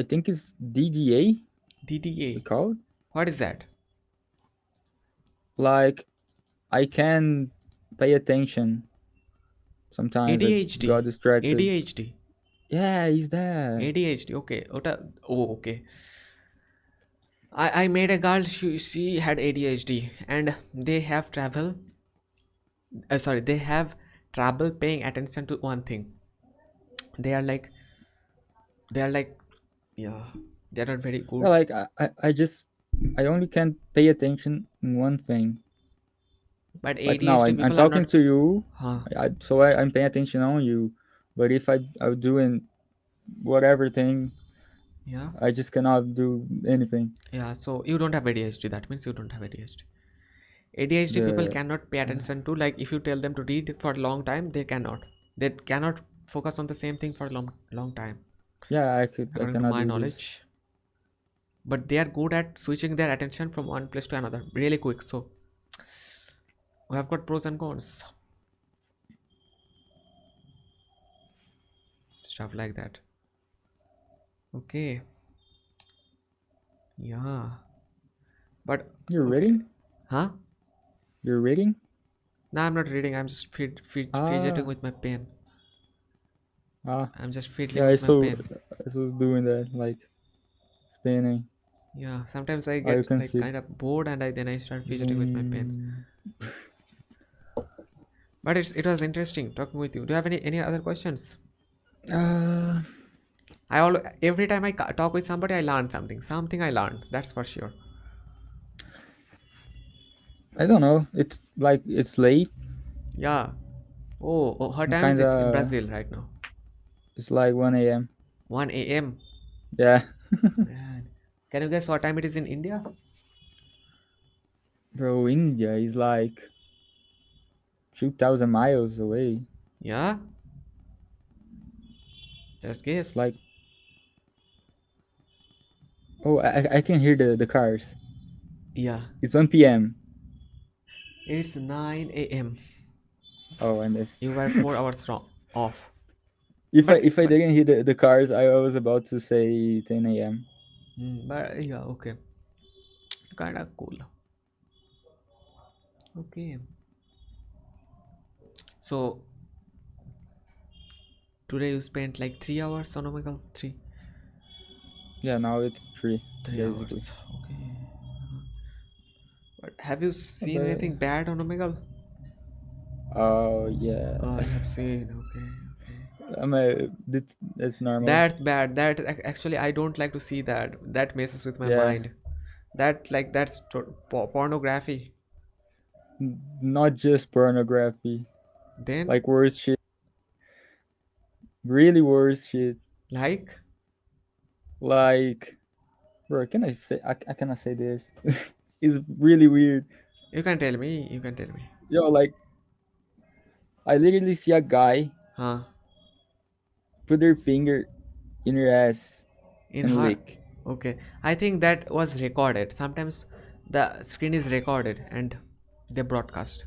I think it's DDA we DDA. call it. What is that? Like I can pay attention. Sometimes I just got ADHD. distracted. ADHD. Yeah, he's that. ADHD. Okay. Oh, okay. I made a girl. She had ADHD, and they have travel. Sorry, they have trouble paying attention to one thing. They are like they are like yeah. They are not very Yeah, good. like I only can pay attention in one thing. But Like now ADHD I'm people are talking not. to you, Huh? I'm paying attention on you. But if I'm doing whatever thing, Yeah. I just cannot do anything. Yeah. So you don't have ADHD. That means you don't have ADHD. ADHD people The cannot pay attention to, like, if you tell them to read for a long time, they cannot. They cannot focus on the same thing for a long time, yeah, I according to cannot my do this. knowledge. But they are good at switching their attention from one place to another really quick. So we have got pros and cons, stuff like that. Okay. Yeah. But You're okay. reading? Huh? You're reading? No, I'm not reading. I'm just fidgeting Ah, with my pen. ah. I'm just Yeah, fiddling with my pen. I saw doing that, like spinning. Yeah, sometimes I Oh, you get can like see. kind of bored, and then I start fidgeting with my pen. Mm, But it was interesting talking with you. Do you have any other questions? Uh, Every time I talk with somebody, I learn something. Something I learned. That's for sure. I don't know. It's like it's late. Yeah. Oh, what I'm time is kind it in of. Brazil right now? It's like 1 a.m. 1 a.m. Yeah, Man, can you guess what time it is in India? bro. India is like 2,000 miles away. Yeah, just It's guess. like, oh, I can hear the cars. Yeah, It's 1 p.m. it's 9 a.m. Oh, I You missed. were 4 hours wrong off. If I But didn't hear the cars, I was about to say 10 a.m. but yeah, okay, kind of cool. Okay, so today you spent like 3 hours on Omegle. Yeah, now it's three Three basically. hours. Okay. But have you seen But anything bad on Omegle? oh yeah, Oh, you have seen. Okay, okay. that's normal. That's bad. Actually, I don't like to see that. That messes with my Yeah, mind. That's pornography. not just pornography, Then, like worse shit, really worse shit. like, Like, bro, can I say I cannot say this. It's really weird. you can tell me. You can tell me. Yo, like I literally see a guy Huh? put their finger in her ass In and her. lick. Okay. I think that was recorded. Sometimes the screen is recorded and they broadcast.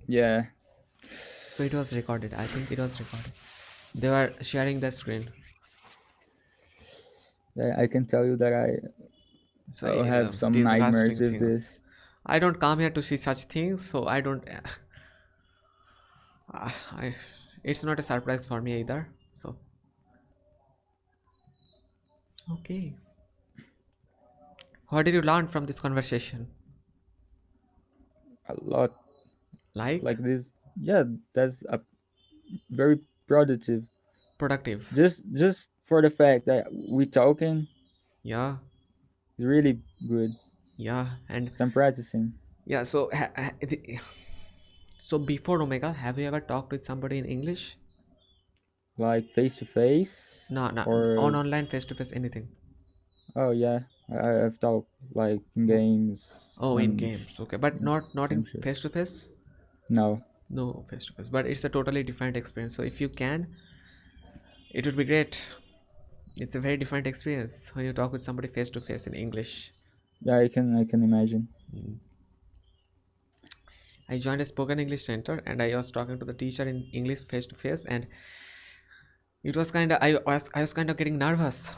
Yeah, So it was recorded. I think it was recorded. They were sharing the screen. I can tell you that So I'll have some nightmares disgusting with things. this. I don't come here to see such things, so I don't. I, it's not a surprise for me either. So okay, what did you learn from this conversation? A lot Like like this. Yeah, that's a very productive. productive. Just for the fact that we talking Yeah, is really good. yeah, and 'Cause I'm practicing yeah. So before Omega, have you ever talked with somebody in English? like face to face No, no, or on online, face to face, anything. oh yeah, I've talked like in Wh- games Oh, in and games, okay, but and not in same shit. face to face. No, No, face to face, but it's a totally different experience. So if you can, it would be great. It's a very different experience when you talk with somebody face to face in English. yeah, I can imagine. I joined a spoken English center and I was talking to the teacher in English face to face, and it was kind of I was kind of getting nervous.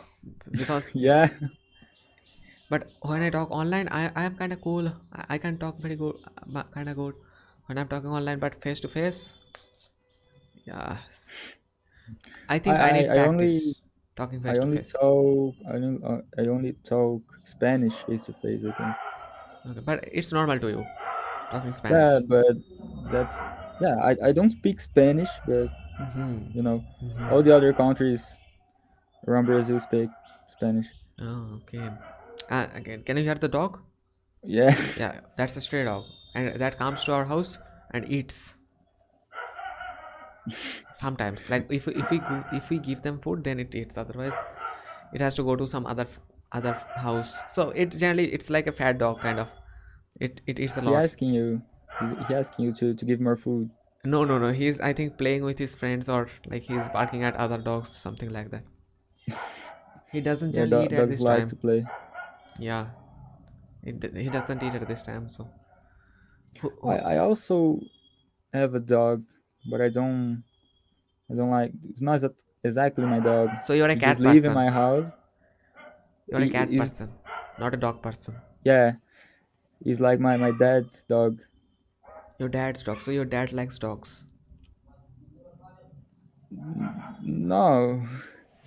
because Yeah, but when I talk online, I am kind of cool. I can talk very good, kind of good when I'm talking online, but face to face, yeah, I I think I need I only practice talking face to face. I only talk Spanish face to face. I think. Okay, but it's normal to you talking Yeah, Spanish. but that's yeah. I don't speak Spanish, but Mm-hmm. you know, all Mm-hmm. the other countries around Brazil speak Spanish. Oh, okay. Again, can you hear the dog? Yeah. Yeah, that's a stray dog, and that comes to our house and eats sometimes. Like if we give them food, then it eats. Otherwise, it has to go to some other house. So it generally it's like a fat dog kind of. It eats a he lot. asking you. He asking you to give more food. No, no, no. He's I think playing with his friends or like he's barking at other dogs, something like that. He doesn't Yeah, generally eat at dogs this like to time. play. Yeah, he doesn't eat at this time. So I also have a dog, but I don't like. It's not exactly my dog. so you're a He just cat live in person. my house. You're a He cat is person, not a dog person. yeah. He's like my dad's dog. Your dad's dog. So your dad likes dogs. No,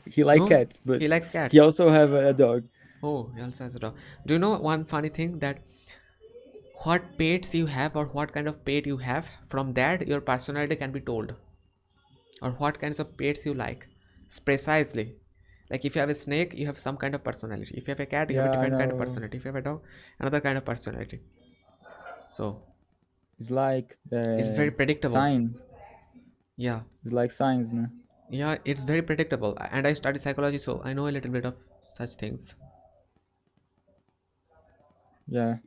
he like No, cats, but he likes he cats. also have a dog. Oh, he also has a dog. Do you know one funny thing that what pets you have or what kind of pet you have, from that your personality can be told, or what kinds of pets you like. Precisely. Like if you have a snake, you have some kind of personality. If you have a cat, you have a Yeah, I different kind of know. personality. If you have a dog, another kind of personality. So It's like it's very the predictable. sign. Yeah. It's like signs, no? Yeah, it's very predictable. And I study psychology, so I know a little bit of such things. Yeah.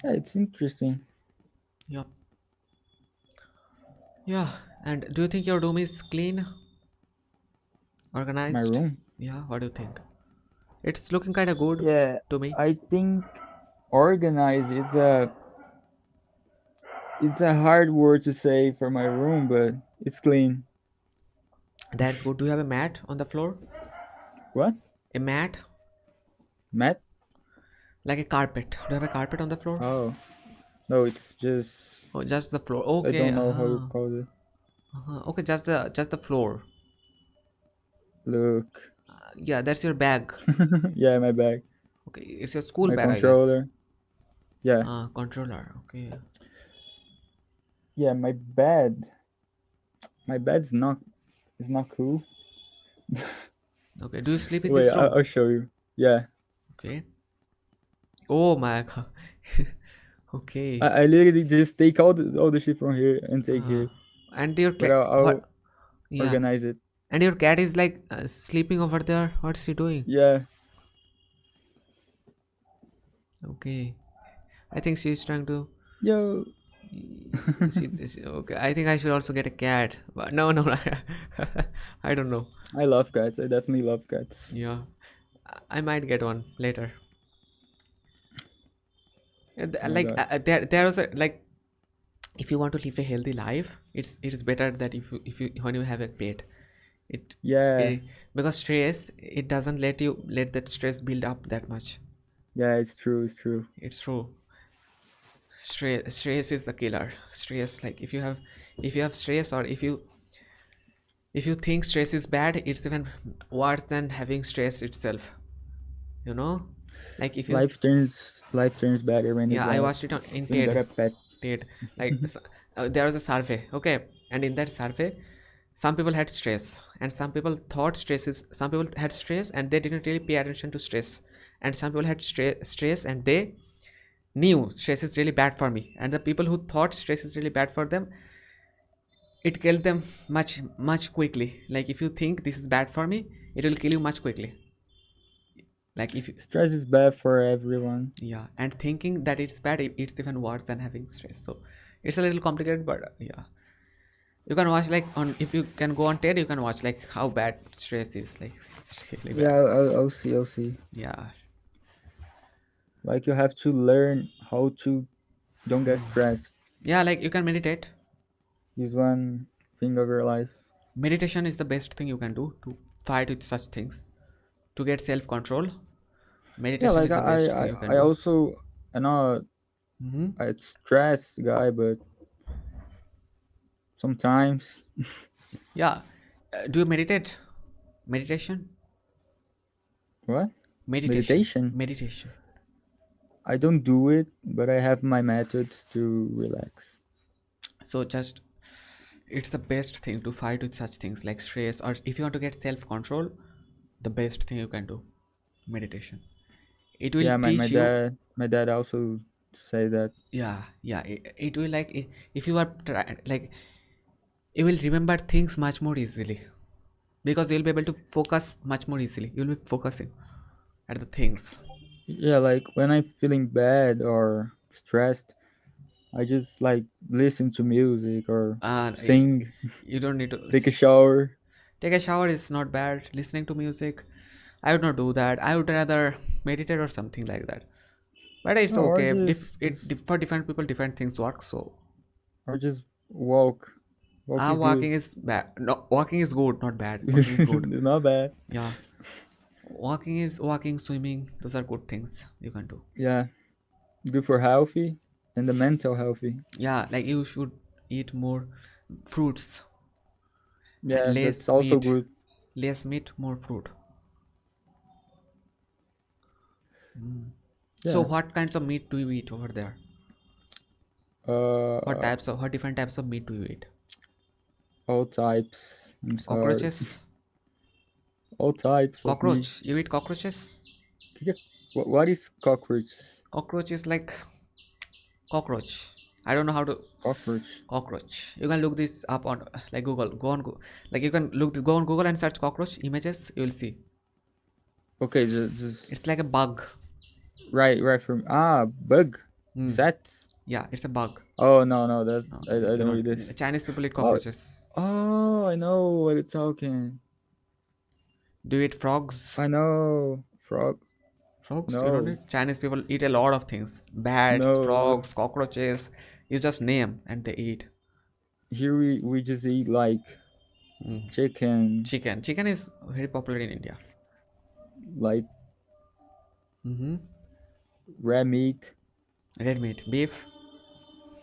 Yeah, it's interesting. Yeah. Yeah. And do you think your room is clean, My organized? room. Yeah, what do you think? It's looking kind of good Yeah, to me. I think organized. It's a hard word to say for my room, but it's clean. That's good. Do you have a mat on the floor? What? A mat? Mat? Like a carpet. Do you have a carpet on the floor? Oh no, it's just Oh, just the floor. I Okay. don't know how you call it. Okay, just the floor. Look, Yeah, that's your bag. yeah, my bag, Okay, it's your school my bag, I guess. controller. Yeah, Controller. Okay. yeah, my bed. My bed's not. It's not cool. Okay. Do you sleep in Wait, this room? I'll show you. Yeah, Okay. Oh my god. Okay. I literally just take all the shit from here and take Uh, here, and your but cat. I'll What? Yeah. organize it. And your cat is like sleeping over there. What's she doing? Yeah, Okay. I think she's trying to. yo, Okay. I think I should also get a cat. But no, no. I don't know. I love cats. I definitely love cats. Yeah. I might get one later. Oh my Like god. there was a like if you want to live a healthy life, it is better that if you when you have a pet, it, Yeah, it because stress it doesn't let that stress build up that much. yeah, it's true. It's true. It's true. Stress is the killer. Stress, like if you have stress, or if you think stress is bad, it's even worse than having stress itself. You know, like if you Life turns better yeah, I watched it on in when you got TED. a pet. TED, like there was a survey, okay, and in that survey, some people had stress, and some people had stress and they didn't really pay attention to stress, and some people had stress and they knew stress is really bad for me, and the people who thought stress is really bad for them, it killed them much quickly. Like if you think this is bad for me, it will kill you much quickly. Like if you, Stress is bad for everyone. yeah, and thinking that it's bad, it's even worse than having stress. So it's a little complicated, but yeah, you can watch like on if you can go on TED, you can watch like how bad stress is. Like it's really Yeah, bad. I'll see. I'll see. Yeah, Like you have to learn how to don't get stressed. yeah. Like you can meditate. Is one thing of your life. Meditation is the best thing you can do to fight with such things. to get self control. Yeah, Meditation like is the best thing you can I do. also I'm not Mm-hmm. a stressed guy, but sometimes Yeah. Do you meditate? Meditation? what Meditation. meditation. Meditation. I don't do it, but I have my methods to relax. So just it's the best thing to fight with such things like stress, or if you want to get self control, the best thing you can do, meditation. It will Yeah, teach you. my dad also say that. Yeah, yeah, it will like if you are like you will remember things much more easily because you'll be able to focus much more easily. You'll be focusing at the things. Yeah, like when I'm feeling bad or stressed, I just like listen to music or And sing, you don't need to take a shower. take a shower is not bad. Listening to music, I would not do that. I would rather meditate or something like that. But it's No, or okay. just For different people, different things work. So, or just walk. Walk is good. walking is bad. No, walking is good, not bad. Walking is It's good. not bad. Yeah, walking, swimming. Those are good things you can do. Yeah, good for healthy and the mental healthy. Yeah, like you should eat more fruits and Yeah, that's also good. less meat, more fruit. Mm. So, Yeah. what kinds of meat do you eat over there? Uh, What different types of meat do you eat? all types. I'm sorry. Cockroaches. All types of meat. Cockroach. You eat cockroaches. What is cockroach? Cockroach is like cockroach. I don't know how to Cockroach. cockroach. You can look this up on like Google. Like you can go on Google and search cockroach images. You will see. Okay, just It's like a bug. right from bug, Hmm. sets. Yeah, it's a bug. Oh no, that's No, I you don't know, read this. Chinese people eat Oh cockroaches. I know what it's talking. Do you eat frogs? I know frog. Frogs? You don't No, eat? Chinese people eat a lot of things. Bats, no. frogs, cockroaches. You just name and they eat. Here we just eat like Mm. chicken, Chicken. Chicken is very popular in India. like Mm-hmm. red meat. Red meat. Beef.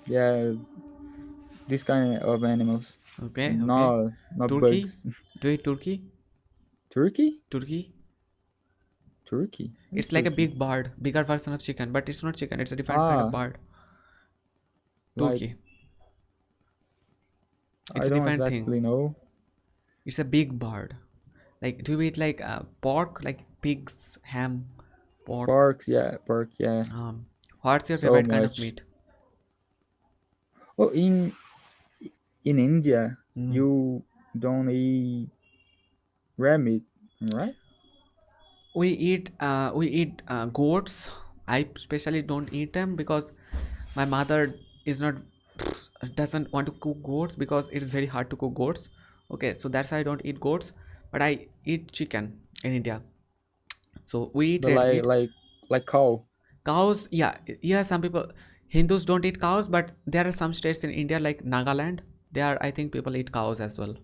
Yeah, this kind of animals. Okay, okay. Not Turkey. bugs. Do you eat turkey? Turkey? Turkey. Turkey? What is It's like a turkey? big bird, bigger version of chicken, but it's not chicken. It's a different kind of Ah, bird. like Turkey. It's I a don't different thing. exactly know. It's a big bird. Like, do you eat like pork, like pigs, ham, pork? Pork, yeah, Um, what's your so favorite kind of much. meat? Oh, in India, Mm. you don't eat red meat, right? We eat goats. I especially don't eat them because my mother is not doesn't want to cook goats because it is very hard to cook goats. Okay, so that's why I don't eat goats, but I eat chicken in India. So we eat But red meat. like cow. Cows, yeah, yeah. Some people, Hindus don't eat cows, but there are some states in India like Nagaland. There, I think people eat cows as well.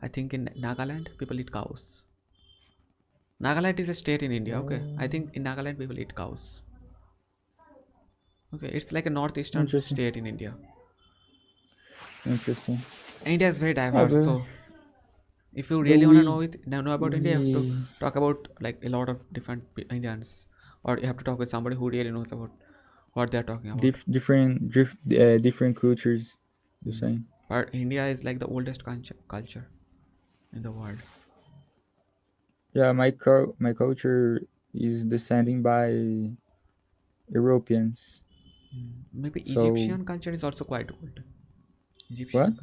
I think in Nagaland people eat cows. Nagaland is a state in India. Okay, I Oh, think in Nagaland people eat cows. Okay, it's like a northeastern interesting, state in India. interesting. India is very Yeah, diverse. So if you but really want to know about India, you have to we talk about like a lot of different Indians, or you have to talk with somebody who really knows about what they are talking about. different cultures. You're Mm. saying? But India is like the oldest culture in the world. Yeah, my culture is descending by Europeans. Maybe So Egyptian culture is also quite old. what?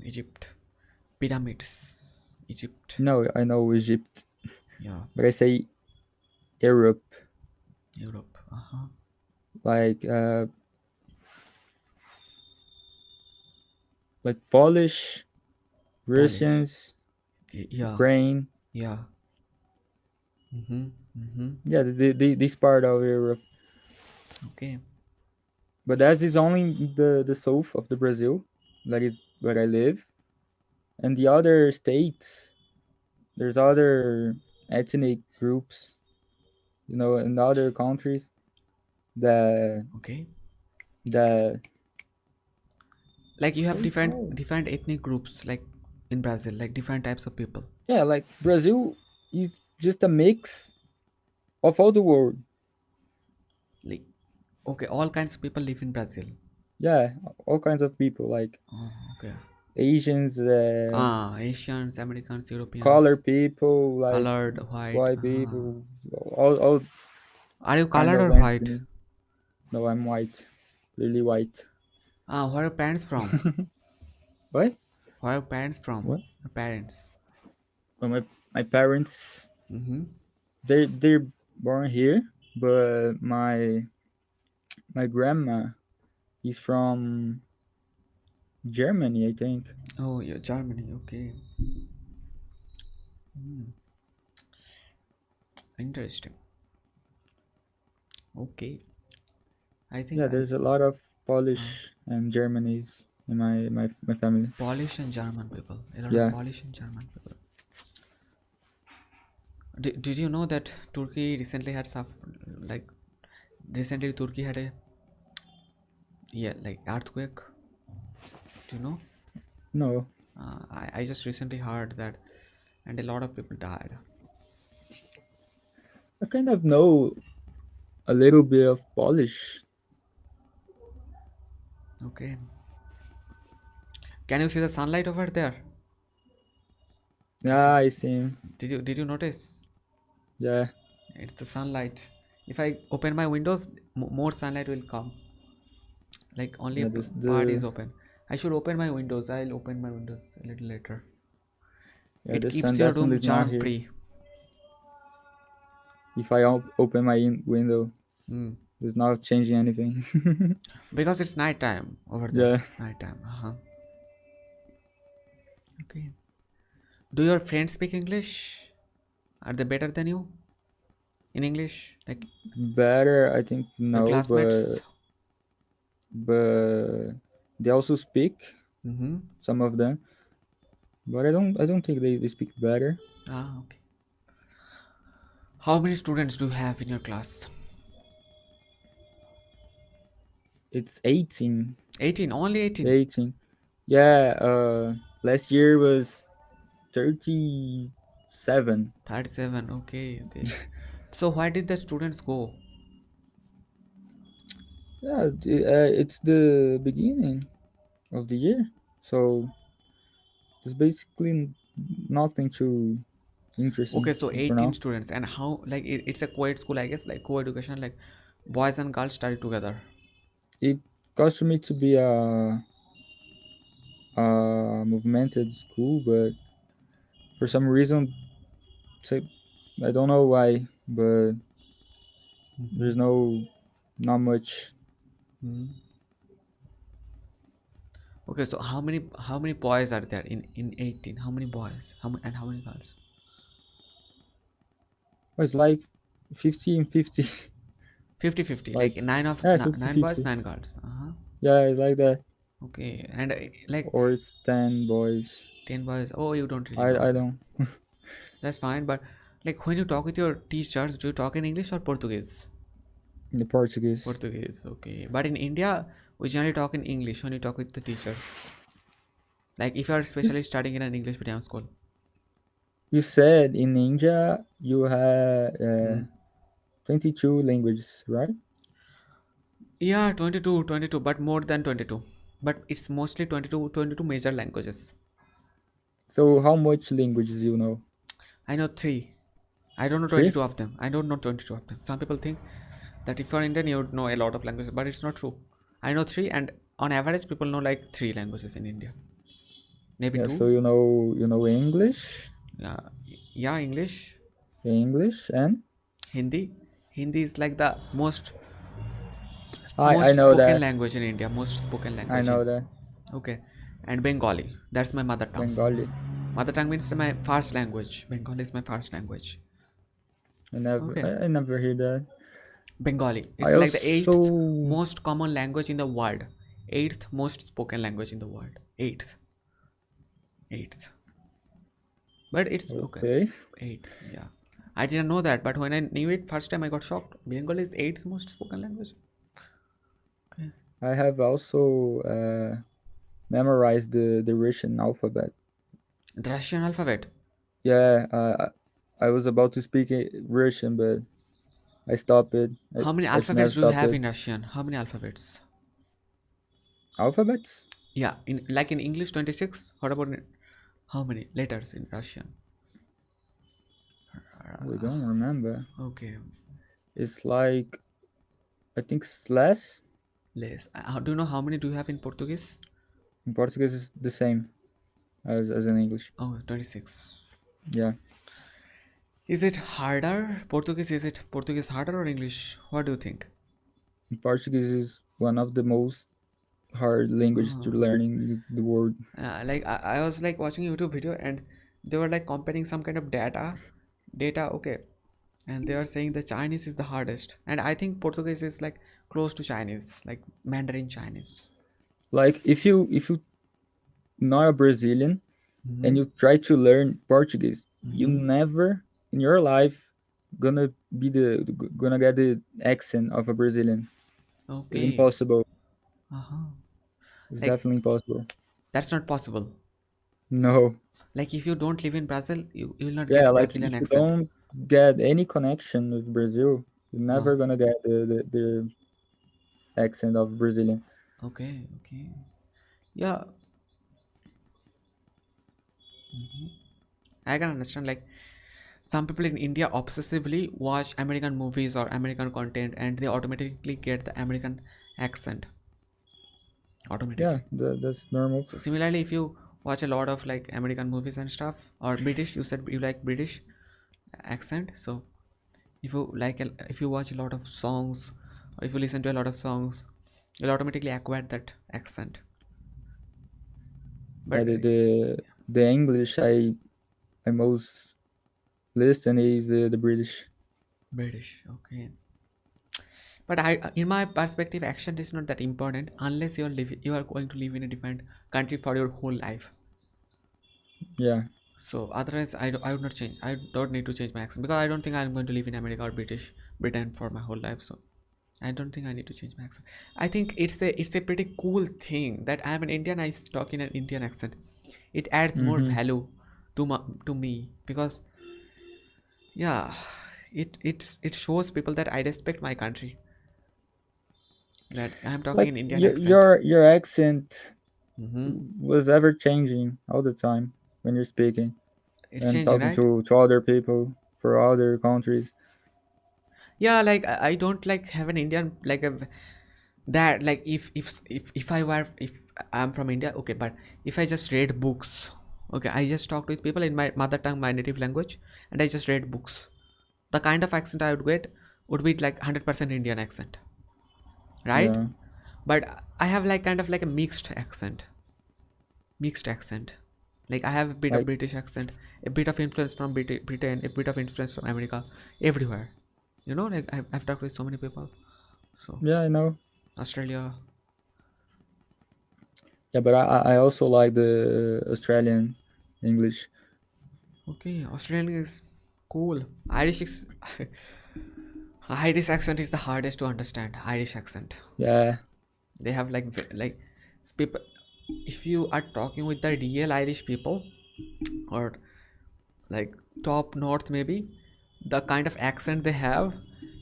Egypt, pyramids, Egypt. No, I know Egypt, Yeah, but I say Europe, Europe. Uh-huh. like Polish, Polish. Russians, Yeah, Ukraine. yeah. Mm-hmm. Mm-hmm. Yeah, this part of Europe. Okay. But that is only the south of the Brazil. That is where I live, and the other states. there's other ethnic groups, in other countries that Okay. that Like you have what do you different call? different ethnic groups like in Brazil, like different types of people. Yeah, like Brazil is just a mix of all the world. Like okay, all kinds of people live in Brazil. Yeah, all kinds of people, like Oh, okay. Asians, Ah, Asians, Americans, color Europeans, people, like colored, white. white Ah. people, all Are you kind colored of or white? anything. No, I'm white, really white. Ah, where are your parents from? What? Where are your parents from? What? Your parents. Well, my parents, Mm-hmm. they're born here, but my grandma is from Germany, I think. Oh, yeah, Germany. Okay. Hmm. Interesting. Okay. I think Yeah, I there's a lot of uh, Polish and Germany's in my family. Polish and German people. A lot of Yeah, Polish and German people. Did you know that Turkey recently had suffered like recently Turkey had a yeah like earthquake? Do you know? no, I just recently heard that, and a lot of people died. I kind of know a little bit of Polish. Okay. Can you see the sunlight over there? This Yeah, is. I see. Did you notice? Yeah, It's the sunlight. If I open my windows, more sunlight will come. Like only a yeah. This part is the open. I should open my windows. I'll open my windows a little later. yeah It the sun keeps your definitely room is not germ here. free. If I open my window, Hmm. it's not changing anything. Because it's night time over there. Yeah, Night time. Uh-huh. Okay. Do your friends speak English? Are they better than you in English? Like better I think your no, classmates? but they also speak, Mm-hmm. some of them, but I don't think they speak better. Ah, okay. How many students do you have in your class? It's 18. 18. Only 18. 18. Yeah, last year was 37. 37. Okay, okay. So why did the students go? Yeah, it's the beginning of the year, so it's basically nothing too Okay, interesting so for 18 now. students. And how, like, it's a co-ed school, I guess, like co-education, like boys and girls study together. It caused me to be a movemented school, but for some reason, so I don't know why, but Mm-hmm. there's not much. Okay, so how many boys are there in 18? How many boys? How many and how many girls? It's like 50 and 50. 50-50. Like, Like nine of yeah, 50 nine boys, 50. nine girls. Uh-huh. Yeah, it's like that. Okay, and like Or it's 10 boys. 10 boys. Oh, you don't really know. I Okay, don't. that's fine. But like when you talk with your teachers, do you talk in English or Portuguese? The Portuguese. Portuguese. Okay, but in India, we generally talk in English when you talk with the teachers. Like if you are especially You, studying in an English medium school. you said in India you had Hmm. 22 languages, right? Yeah, 22, but more than 22. But it's mostly 22 major languages. So how much languages you know? I know three. I don't know 22 Three? of them. I don't know 22 of them. Some people think that if you're Indian, you would know a lot of languages, but it's not true. I know three, and on average, people know like three languages in India. Maybe Yeah, so two. you know English, Uh, yeah, English, English, and Hindi. Hindi is like the most I most know spoken that. language in India. Most spoken I language know in. that. Okay, and Bengali. That's my mother tongue. Bengali. Mother tongue means my first language. Bengali is my first language. Okay. I never hear that. Bengali. I It's like the eighth also most common language in the world. Eighth most spoken language in the world. Eighth. Eighth. But it's okay. Okay. Eighth, yeah. I didn't know that, but when I knew it first time, I got shocked. Bengali is eighth most spoken language. Okay. I have also memorized the Russian alphabet. The Russian alphabet. Yeah, I was about to speak Russian, but I stopped it. How many I should never alphabets do you stop have it. in Russian? How many alphabets? Alphabets? Yeah, in like in English 26. What about how many letters in Russian? We don't remember. Okay, It's like I think slash. less. Do you know how many do you have in Portuguese? In Portuguese is the same as in English. Oh, 26. Yeah, Is it harder? Portuguese, is it Portuguese harder or English? What do you think? in Portuguese is one of the most hard languages to Uh, learn in the world. like I was like watching a YouTube video and they were like comparing some kind of data, okay, and they are saying the Chinese is the hardest, and I think Portuguese is like close to Chinese, like Mandarin Chinese. Like if you not a Brazilian Mm-hmm. and you try to learn Portuguese, you Mm-hmm. never in your life gonna be gonna get the accent of a Brazilian. It's Okay. impossible. Uh-huh. It's Like definitely impossible. that's not possible. No. Like if you don't live in Brazil, you will not Yeah, get like Brazilian if you accent. don't get any connection with Brazil, you're Uh, never gonna get the accent of Brazilian. okay, okay. Yeah, I can understand. Like some people in India obsessively watch American movies or American content and they automatically get the American accent Yeah, automatically. that's normal. So similarly, if you watch a lot of like American movies and stuff or British, you said you like British accent. So if you watch a lot of songs or if you listen to a lot of songs, you'll automatically acquire that accent. Yeah, But the English I most listen is the British. British, okay. But I, in my perspective, accent is not that important unless you are going to live in a different country for your whole life. Yeah, So otherwise, I would not change. I don't need to change my accent because I don't think I'm going to live in America or Britain for my whole life. So I don't think I need to change my accent. I think it's a pretty cool thing that I'm an Indian. I talk in an Indian accent. It adds more mm-hmm. value to me because yeah, it shows people that I respect my country. That I'm talking Like in Indian your accent. your accent Mm-hmm. was ever changing all the time when you're speaking It's and changing, talking right? to other people for other countries. Yeah, like I don't like have an Indian like a that like if I were if I'm from India, okay, but if I just read books, okay, I just talked with people in my mother tongue, my native language, and I just read books. The kind of accent I would get would be like 100% Indian accent, right? Yeah, But I have like kind of like a mixed accent. Like I have a bit of like British accent, a bit of influence from Britain, a bit of influence from America, everywhere. You know, like I've talked with so many people. So yeah, I know. Australia, Yeah, but I also like the Australian English. okay, Australian is cool. Irish is Irish accent is the hardest to understand. Irish accent. Yeah, They have like people. If you are talking with the real Irish people or like top north maybe, the kind of accent they have,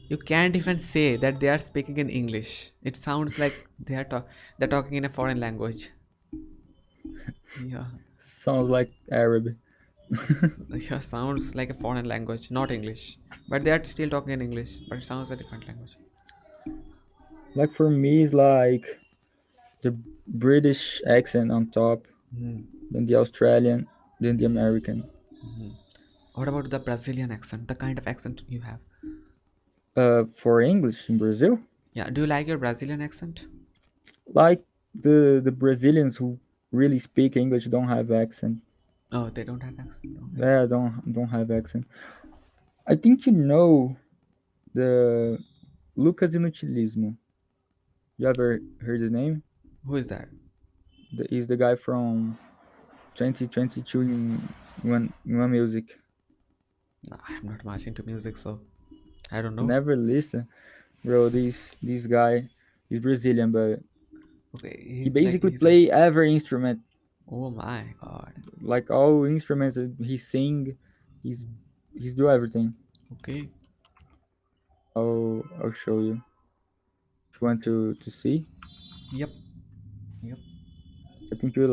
you can't even say that they are speaking in English. It sounds like they're talking in a foreign language. Yeah, sounds like Arab. yeah, sounds like a foreign language, not English. But they are still talking in English, but it sounds a different language. Like for me, it's like the British accent on top, Hmm. then the Australian, then the American. What about the Brazilian accent? The kind of accent you have? For English in Brazil, Yeah, do you like your Brazilian accent? like the Brazilians who really speak English don't have accent. Oh, they don't have accent. Okay. Yeah, don't have accent. I think you know the Lucas Inutilismo. You ever heard his name? Who is that? He's the guy from 2022. in one music. Nah, I'm not much into music, so I don't know. Never listen, bro. This guy, he's Brazilian, but Okay, he he's like basically he's a. play every instrument, Oh my god. like all instruments that he sing. He's he's do everything. Okay. I'll show you if you want to see. Yep. Yep. I think you